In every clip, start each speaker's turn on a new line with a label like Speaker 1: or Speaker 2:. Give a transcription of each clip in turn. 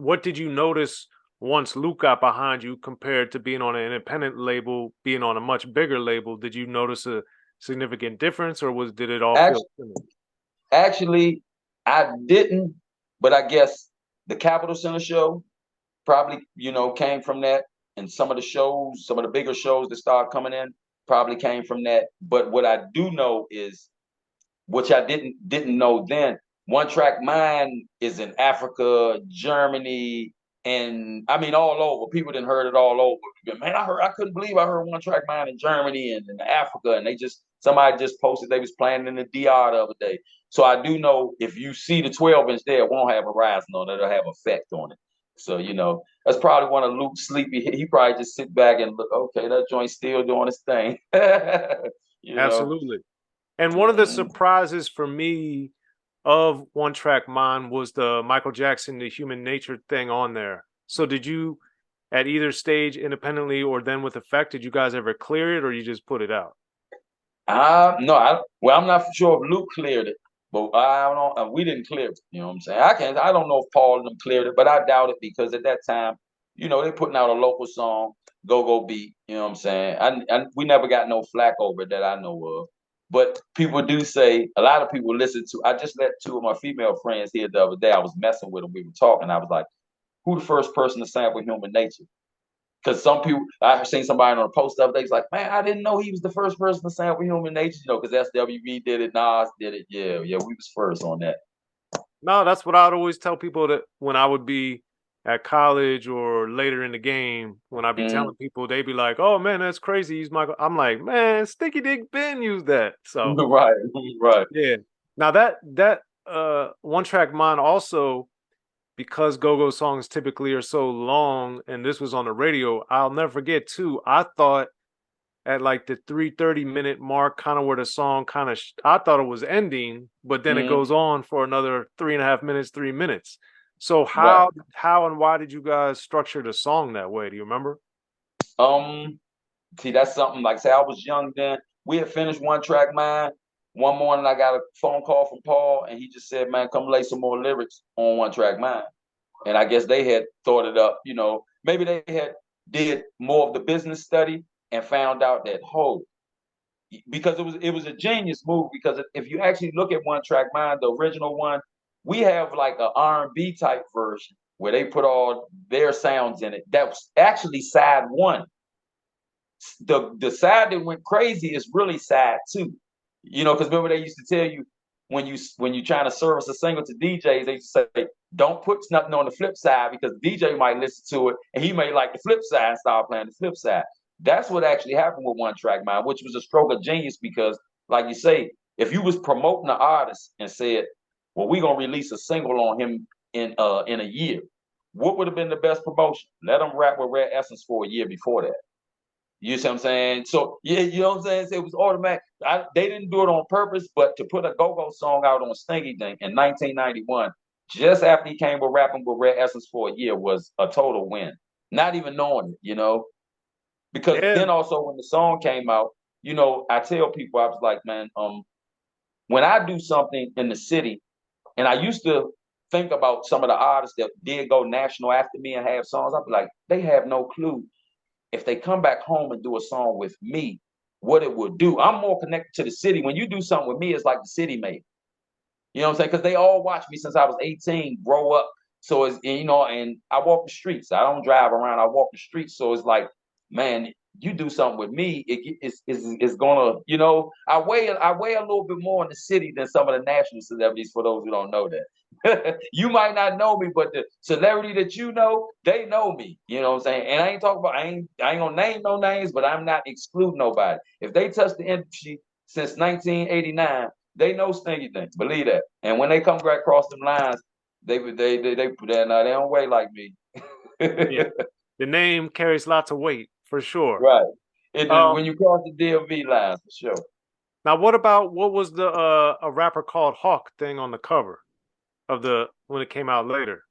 Speaker 1: what did you notice once Luke got behind you compared to being on an independent label, being on a much bigger label? Did you notice a significant difference, or did it all feel
Speaker 2: Actually,
Speaker 1: similar?
Speaker 2: actually, I didn't, but I guess the Capitol Center show probably, came from that. And some of the shows, some of the bigger shows that started coming in probably came from that. But what I do know is, which I didn't know then, One Track Mind is in Africa, Germany, and I mean all over. People didn't heard it all over. Man, I couldn't believe I heard One Track Mind in Germany and in Africa, and somebody just posted they was playing in the DR the other day. So I do know if you see the 12 inch there, it won't have Horizon on it, it'll have Effect on it. So, that's probably one of Luke's sleepy. He probably just sit back and look, okay, that joint's still doing its thing. you know.
Speaker 1: Absolutely. And one of the
Speaker 2: Mhm.
Speaker 1: surprises for me of One Track Mind was the Michael Jackson, the Human Nature thing on there. So did you, at either stage, independently or then with Effect, did you guys ever clear it, or you just put it out?
Speaker 2: No, well, I'm not sure if Luke cleared it, but I don't know. We didn't clear it. You know what I'm saying? I don't know if Paul and them cleared it, but I doubt it because at that time, they're putting out a local song, Go Go Beat. You know what I'm saying? And we never got no flack over it that I know of. But people do say, a lot of people listen to. I just let two of my female friends here the other day. I was messing with them. We were talking. I was like, "Who the first person to sample Human Nature?" Because some people, I've seen somebody on a post up, they's like, man, I didn't know he was the first person to sample Human Nature, because SWV did it, Nas did it. Yeah, yeah, we was first on that.
Speaker 1: No, that's what I'd always tell people that when I would be at college or later in the game, when I'd be
Speaker 2: Mm.
Speaker 1: telling people, they'd be like, "Oh man, that's crazy. He's Michael." I'm like, "Man, Stinky Dink Ben used that." So
Speaker 2: Right, right.
Speaker 1: yeah. Now that One Track Mind also, because go-go songs typically are so long, and this was on the radio, I'll never forget too. I thought at like the 3:30 minute mark, kind of where the song kind of, I thought it was ending, but then it
Speaker 2: Mm.
Speaker 1: goes on for another 3.5 minutes, 3 minutes. So
Speaker 2: Right.
Speaker 1: how and why did you guys structure the song that way? Do you remember?
Speaker 2: Um, See, that's something like say I was young then. We had finished One Track Mind. One morning I got a phone call from Paul and he just said, man, come lay some more lyrics on One Track Mind. And I guess they had thought it up, maybe they had did more of the business study and found out that, because it was a genius move, because if you actually look at One Track Mind, the original one, we have like a R&B type version where they put all their sounds in it. That was actually side one. The side that went crazy is really side two. Because remember they used to tell you when you trying to service a single to DJs, they used to say, don't put nothing on the flip side because DJ might listen to it and he may like the flip side and start playing the flip side. That's what actually happened with One Track Mind, which was a stroke of genius because, like you say, if you was promoting the artist and said, well, we're gonna release a single on him in a year, what would have been the best promotion? Let them rap with Red Essence for a year before that. You see what I'm saying? So yeah, you know what I'm saying? So it was automatic. They didn't do it on purpose, but to put a go-go song out on Stinky Dink in 1991, just after he came with rapping with Red Essence for a year, was a total win. Not even knowing it. Because
Speaker 1: Yeah,
Speaker 2: then also when the song came out, I tell people, I was like, man, when I do something in the city, and I used to think about some of the artists that did go national after me and have songs, I'd be like, they have no clue if they come back home and do a song with me, what it would do. I'm more connected to the city. When you do something with me, it's like the city made. You know what I'm saying? Because they all watched me since I was 18, grow up. So and I walk the streets. I don't drive around. I walk the streets. So it's like, man, you do something with me, it's gonna, I weigh a little bit more in the city than some of the national celebrities. For those who don't know that, you might not know me, but the celebrity that they know me. You know what I'm saying? And I ain't talking about, I ain't gonna name no names, but I'm not excluding nobody. If they touch the industry since 1989, they know Stinky Dink, believe that. And when they come right across them lines, they put that. Now they don't weigh like me.
Speaker 1: yeah. The name carries lots of weight for sure.
Speaker 2: Right.
Speaker 1: Um,
Speaker 2: When you cross the DMV lines, for sure.
Speaker 1: Now what about what was the a rapper called Hawk thing on the cover of the when it came out later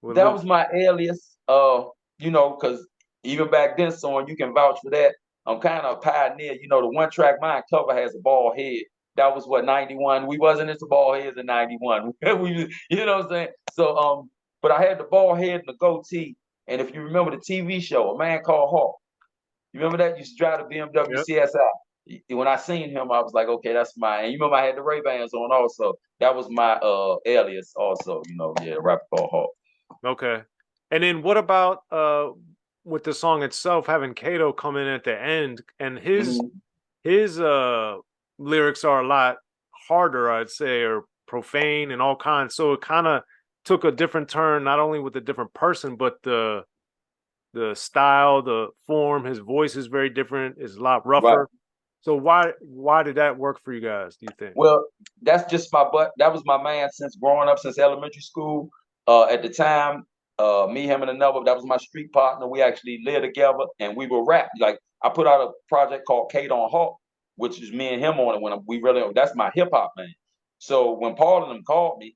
Speaker 1: with
Speaker 2: That
Speaker 1: Luke?
Speaker 2: was my alias. Because even back then, Soren, you can vouch for that. I'm kind of a pioneer. The One Track Mind cover has a bald head. That was what, 91. We wasn't into bald heads in 91. You know what I'm saying? So but I had the bald head and the goatee. And if you remember the TV show, A Man Called Hawk, you remember that? You used to drive the BMW
Speaker 1: Yep.
Speaker 2: CSI. When I seen him, I was like, okay, that's mine. And you remember I had the Ray-Bans on also. That was my alias also, yeah, rapper called Hawk.
Speaker 1: Okay. And then what about with the song itself having Kato come in at the end, and his lyrics are a lot harder, I'd say, or profane and all kinds. So it kind of took a different turn, not only with a different person, but the style, the form, his voice is very different, it's a lot
Speaker 2: Right.
Speaker 1: rougher. So why did that work for you guys, do you think?
Speaker 2: Well, that's just my butt. That was my man since growing up, since elementary school. At the time, me, him, and another, that was my street partner. We actually lived together and we were rap. Like I put out a project called Kate on Hawk, which is me and him on it that's my hip hop man. So when Paul and them called me,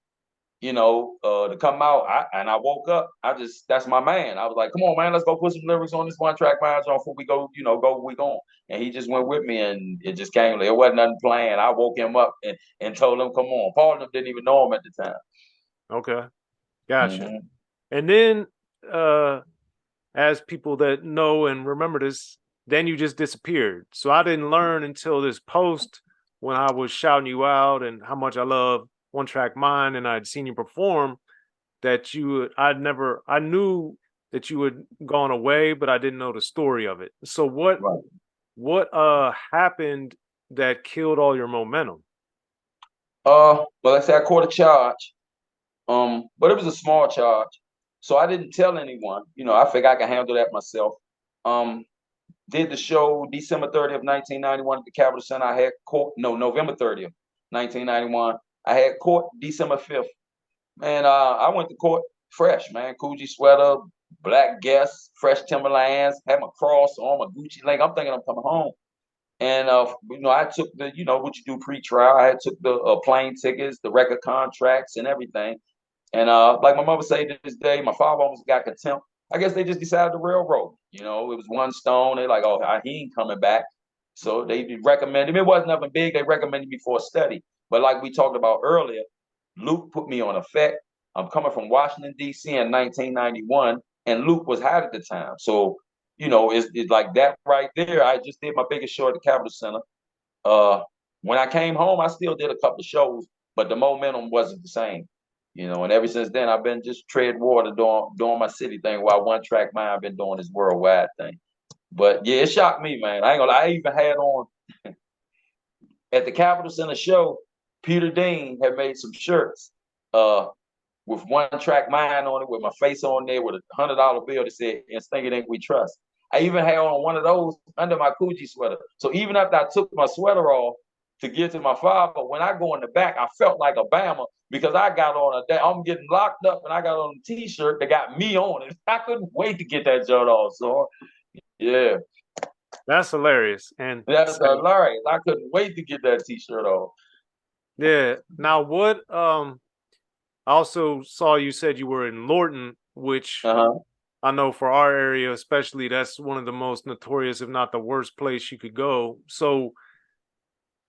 Speaker 2: to come out. I woke up. That's my man. I was like, come on, man, let's go put some lyrics on this one track mind on before we go, go we going. And he just went with me and it just came. It wasn't nothing planned. I woke him up and told him, come on. Paul and them didn't even know him at the time.
Speaker 1: Okay, gotcha.
Speaker 2: Mm-hmm.
Speaker 1: And then as people that know and remember this, then you just disappeared. So I didn't learn until this post when I was shouting you out and how much I love One Track Mind, and I'd seen you perform, that I knew that you had gone away, but I didn't know the story of it. So what happened that killed all your momentum?
Speaker 2: Well, like I said, I caught a charge. But it was a small charge. So I didn't tell anyone. I figured I could handle that myself. Did the show December 30th, 1991 at the Capitol Center. I had court, no, November 30th, 1991. I had court December 5th. Man, I went to court fresh, man. Coogee sweater, black Guess, fresh Timberlands, had my cross on, my Gucci link. I'm thinking I'm coming home. And, I took the, what you do pre-trial. I took the plane tickets, the record contracts and everything. And like my mother said to this day, my father almost got contempt. I guess they just decided to railroad. It was one stone. They like, oh, he ain't coming back. So they recommended me. It wasn't nothing big. They recommended me for a study. But like we talked about earlier, Luke put me on effect. I'm coming from Washington, D.C. in 1991, and Luke was hot at the time. So, it's like that right there. I just did my biggest show at the Capitol Center. When I came home, I still did a couple of shows, but the momentum wasn't the same. And ever since then, I've been just tread water doing my city thing while One Track Mind, I've been doing this worldwide thing. But yeah, it shocked me, man. I ain't gonna lie. I even had on at the Capitol Center show, Peter Dane had made some shirts with One Track Mind on it, with my face on there, with $100 bill that said, "And Stinky Dink We Trust." I even had on one of those under my Coogee sweater. So even after I took my sweater off to get to my father, when I go in the back, I felt like Obama because I got on I'm getting locked up and I got on a t-shirt that got me on it. I couldn't wait to get that shirt off. So yeah.
Speaker 1: That's hilarious. And
Speaker 2: that's hilarious. I couldn't wait to get that t-shirt off.
Speaker 1: Yeah. Now what I also saw you said you were in Lorton, which I know for our area especially, that's one of the most notorious, if not the worst place you could go. So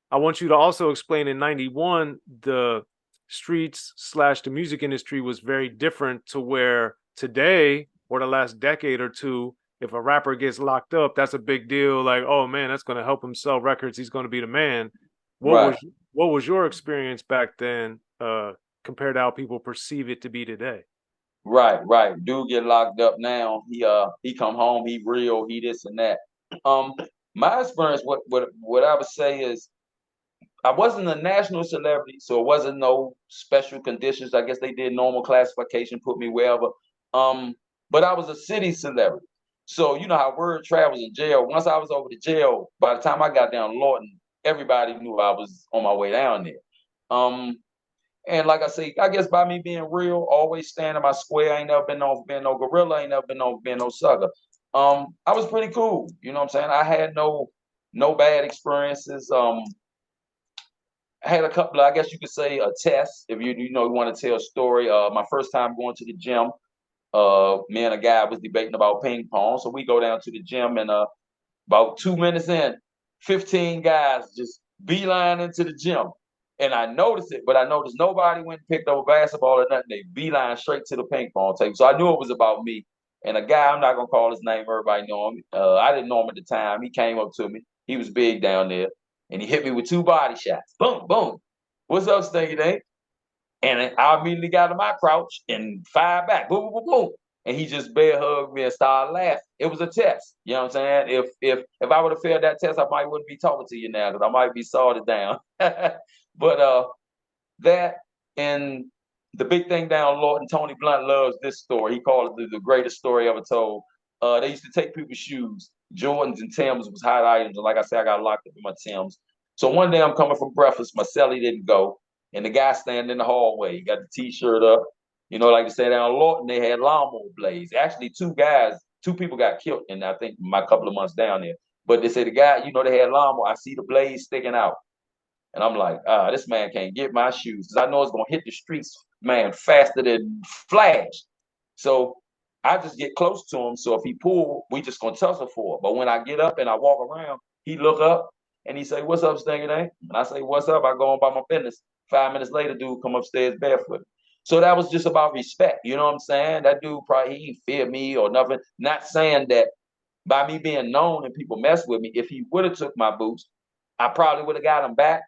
Speaker 1: I want you to also explain in 91, the streets / the music industry was very different to where today or the last decade or two, if a rapper gets locked up, that's a big deal. Like, oh man, that's going to help him sell records. He's going to be the man. What was your experience back then compared to how people perceive it to be today?
Speaker 2: Right. Dude get locked up now. He come home, he real, he this and that. My experience, what I would say is I wasn't a national celebrity, so it wasn't no special conditions. I guess they did normal classification, put me wherever. But I was a city celebrity. So you know how word travels in jail. Once I was over to jail, by the time I got down to Lawton, everybody knew I was on my way down there. And like I say, I guess by me being real, always standing my square, I ain't never been known for being no gorilla, I ain't never been known for being no sucker. I was pretty cool, you know what I'm saying? I had no bad experiences. I had a couple of, I guess you could say, a test, if you want to tell a story. My first time going to the gym, me and a guy was debating about ping pong. So we go down to the gym and about 2 minutes in, 15 guys just beeline into the gym. And I noticed it, but I noticed nobody went and picked up a basketball or nothing. They beeline straight to the ping pong table. So I knew it was about me. And a guy, I'm not gonna call his name, everybody know him. I didn't know him at the time. He came up to me. He was big down there. And he hit me with 2 body shots. Boom, boom. What's up, Stinky Dink? And I immediately got to my crouch and fired back. Boom, boom, boom, boom. And he just bear hugged me and started laughing. It was a test. You know what I'm saying? If I would have failed that test, I might wouldn't be talking to you now because I might be sorted down. But that and the big thing down Lawton, Tony Blunt loves this story. He called it the greatest story ever told. They used to take people's shoes. Jordans and Timbs was hot items. And like I said, I got locked up in my Timbs. So one day I'm coming from breakfast. My celly didn't go. And the guy standing in the hallway, he got the t-shirt up. You know, like I said, down Lawton, they had lawnmower blades. Actually, 2 people got killed in, I think, my couple of months down there. But they said the guy, you know, they had lawnmower. I see the blades sticking out. And I'm like, this man can't get my shoes because I know it's going to hit the streets, man, faster than flash. So I just get close to him. So if he pull, we just going to tussle for it. But when I get up and I walk around, he look up and he say, what's up, Stinky Dink? And I say, what's up? I go on by my business. 5 minutes later, dude come upstairs barefoot. So that was just about respect. You know what I'm saying? That dude probably, he didn't fear me or nothing. Not saying that by me being known and people mess with me, if he would have took my boots, I probably would have got him back.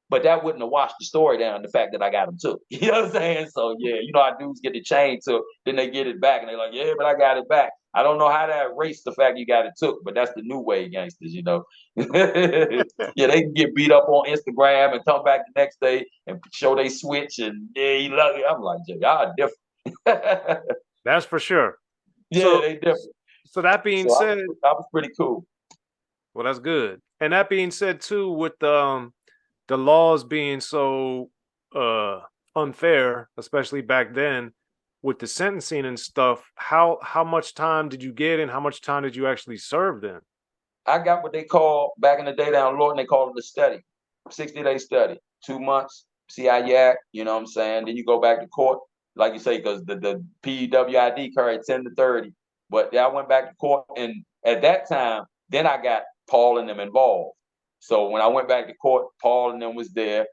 Speaker 2: But that wouldn't have washed the story down, the fact that I got them took. You know what I'm saying? So, yeah, you know how dudes get the chain took, then they get it back, and they're like, yeah, but I got it back. I don't know how to erase the fact you got it took, but that's the new way, gangsters, you know? Yeah, they can get beat up on Instagram and come back the next day and show they switch, and yeah, you love it. I'm like, y'all are different.
Speaker 1: That's for sure.
Speaker 2: Yeah, they different.
Speaker 1: So that being
Speaker 2: So
Speaker 1: said,
Speaker 2: I was pretty cool.
Speaker 1: well, that's good. And that being said, too, with the laws being so unfair, especially back then, with the sentencing and stuff, how much time did you get and how much time did you actually serve then?
Speaker 2: I got what they call back in the day down Lorton, they called it a study, 60-day study, 2 months, see how you act, you know what I'm saying? Then you go back to court, like you say, because the PWID carried 10 to 30. But yeah, I went back to court, and at that time, then I got Paul and them involved. So when I went back to court, Paul and them was there.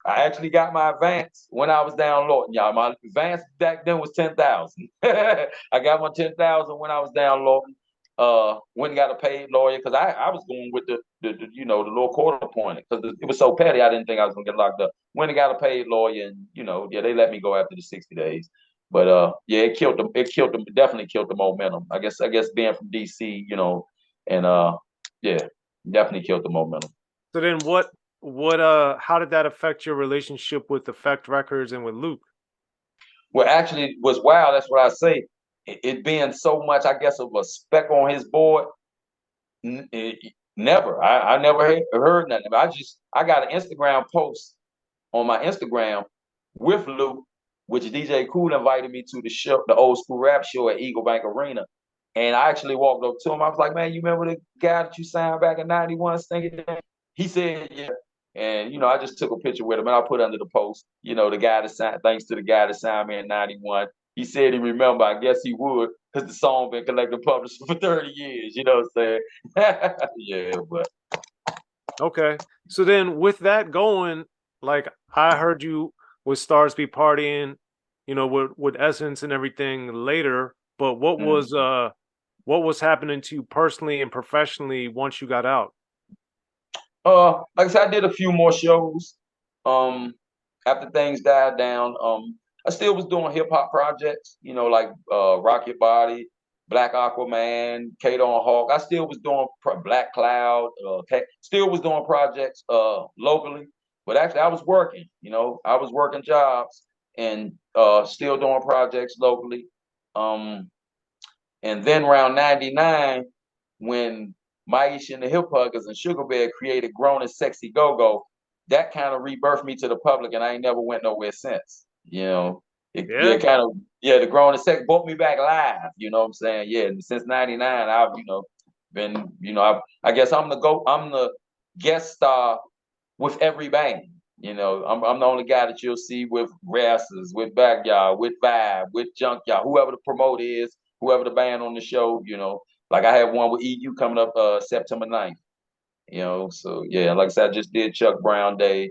Speaker 2: I actually got my advance when I was down Lorton, y'all. My advance back then was 10,000. I got my 10,000 when I was down Lorton. Went and got a paid lawyer because I was going with the you know the lower court appointed because it was so petty. I didn't think I was gonna get locked up. Went and got a paid lawyer, and you know, yeah, they let me go after the 60 days. But yeah, it killed them. It killed them. Definitely killed the momentum. I guess being from D.C., you know, and yeah, definitely killed the momentum.
Speaker 1: So then how did that affect your relationship with Effect Records and with Luke?
Speaker 2: Well, actually, it was wild. That's what I say. It being so much, I guess, of a speck on his board. Never. I never heard nothing. I got an Instagram post on my Instagram with Luke, which DJ Cool invited me to the show, the old school rap show at Eagle Bank Arena. And I actually walked up to him. I was like, man, you remember the guy that you signed back in 91, Stinky? He said, yeah. And, you know, I just took a picture with him and I put under the post, you know, the guy that signed, thanks to the guy that signed me in 91. He said he remember, I guess he would, because the song been collected published for 30 years, you know what I'm saying? Yeah, but.
Speaker 1: Okay. So then with that going, like I heard you with Stars Be Partying, you know, with Essence and everything later, but what was happening to you personally and professionally once you got out?
Speaker 2: Like I said, I did a few more shows. After things died down, I still was doing hip hop projects, you know, like Rock Your Body, Black Aquaman, Kato and Hawk. I still was doing Black Cloud, still was doing projects locally, but actually I was working, you know, I was working jobs and still doing projects locally. And then around 99, when Maisha and the Hip Huggers and Sugar Bear created Grown and Sexy Go-Go, that kind of rebirthed me to the public, and I ain't never went nowhere since. You know, the Grown and Sexy brought me back live. You know what I'm saying? Yeah, and since '99, I've been I guess I'm the guest star with every band. You know, I'm the only guy that you'll see with Rasses, with Backyard, with Vibe, with Junkyard, whoever the promoter is, whoever the band on the show. You know, like I have one with EU coming up September 9th. You know, so yeah, like I said, I just did Chuck Brown Day.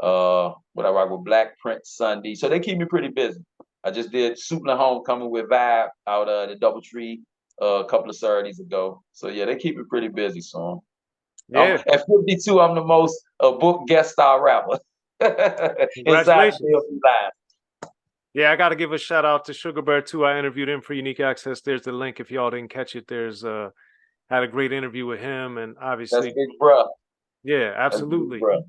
Speaker 2: What I rock with Black Prince Sunday. So they keep me pretty busy. I just did Supla Homecoming with Vibe out the Doubletree a couple of Saturdays ago. So yeah, they keep me pretty busy. So
Speaker 1: Yeah,
Speaker 2: at 52, I'm the most book guest star rapper inside the
Speaker 1: congratulations.
Speaker 2: DLP line.
Speaker 1: Yeah, I got to give a shout out to Sugar Bear too. I interviewed him for Unique Access. There's the link if y'all didn't catch it. There's had a great interview with him, and
Speaker 2: That's
Speaker 1: obviously,
Speaker 2: big bruh.
Speaker 1: yeah,
Speaker 2: That's big
Speaker 1: absolutely.
Speaker 2: bruh.